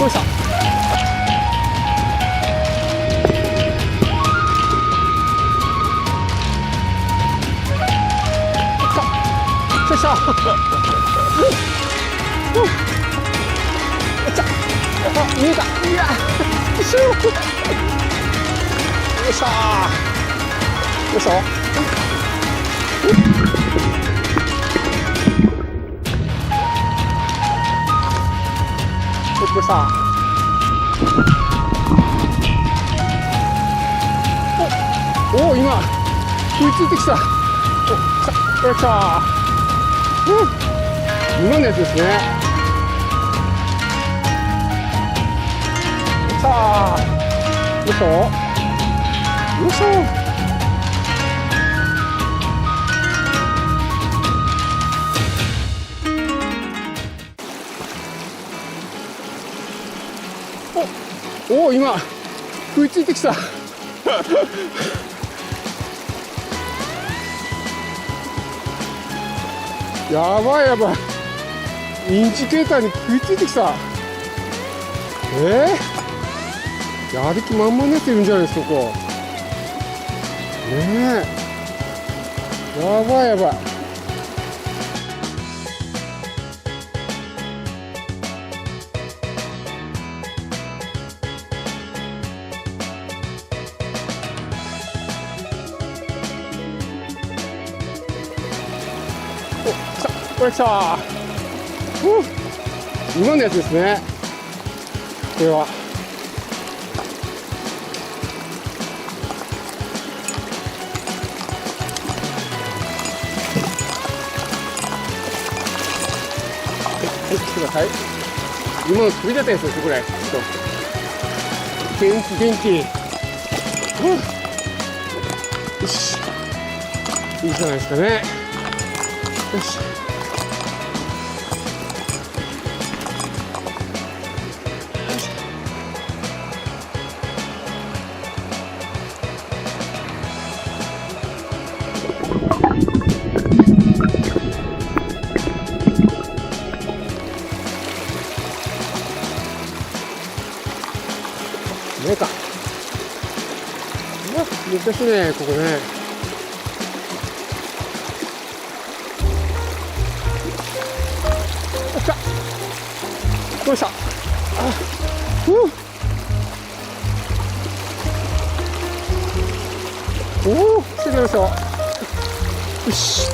どうした。よいしょ。あ、見えた。いや、よいしょ。よいしょ。よいしょ。これさ。お、今食いついてきた。よいしょ。今のやつですね。さあ、よいしょ。よいしょ。お、今食いついてきた。やばいやばい。インジケーターに食いついてきた。やる気満々になってるんじゃないですか、ここ。ねえ。やばいやばい。これ来た。今のやつですね。これは。はい、来てください。今の飛び出たやつですよ、これ。元気元気。よし。いいじゃないですかね。よし。ねえか。難しいね、ここね。来た。どうした。おお、来てくれました。よし。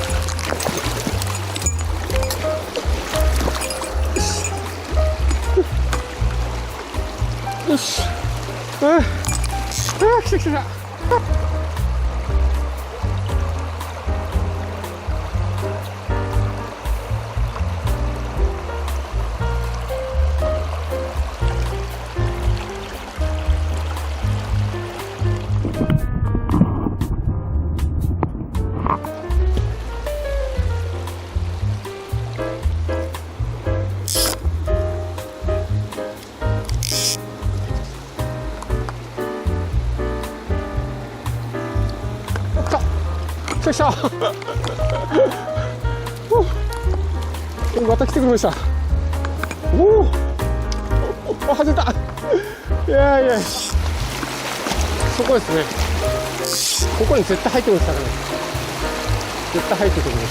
よし。来た来た来た。よいしょ。また来てくれました。おお、外れた。いやいや、そこですね。ここに絶対入ってくる魚。絶対入ってくるんで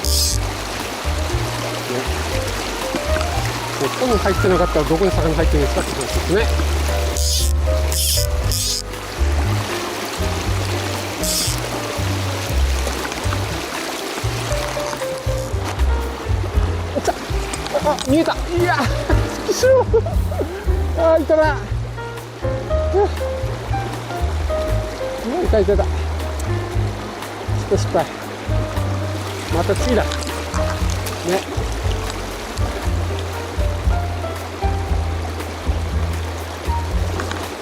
す。ここに入ってなかったらどこに魚入ってるんですかってことですね。あ、見えた。いや、後ろ。あ、いたな。いたいたいた。失敗。また次だ。ね。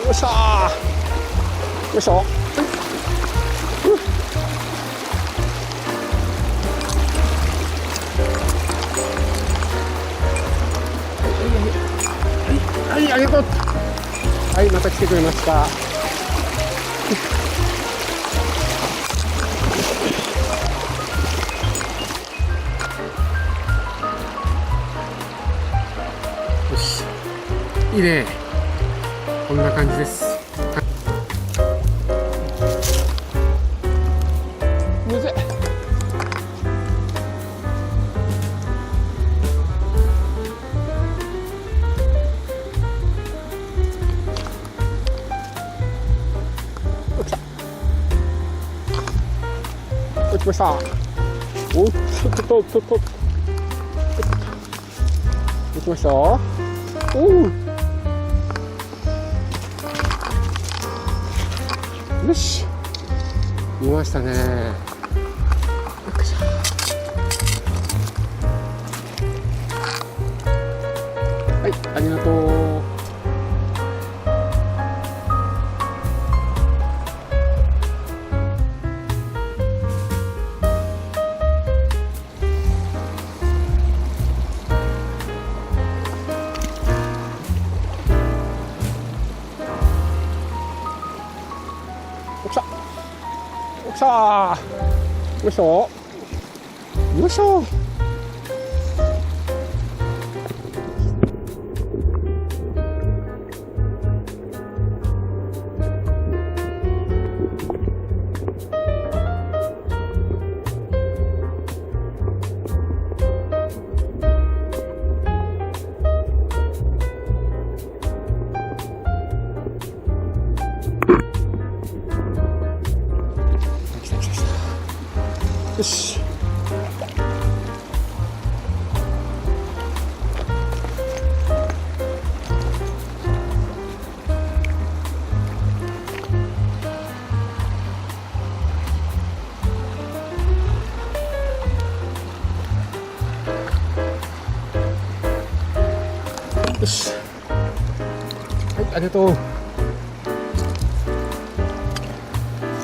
よいしょー。よいしょ。はい、ありがとう。はい、また来てくれました。いいね。こんな感じです。むずい。落ちました。おっと落ちました。おう。よし。見ましたね。はい、ありがとう。来たー。よいしょよいしょ。よし。よし。はい、ありがとう。よ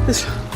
いしょ。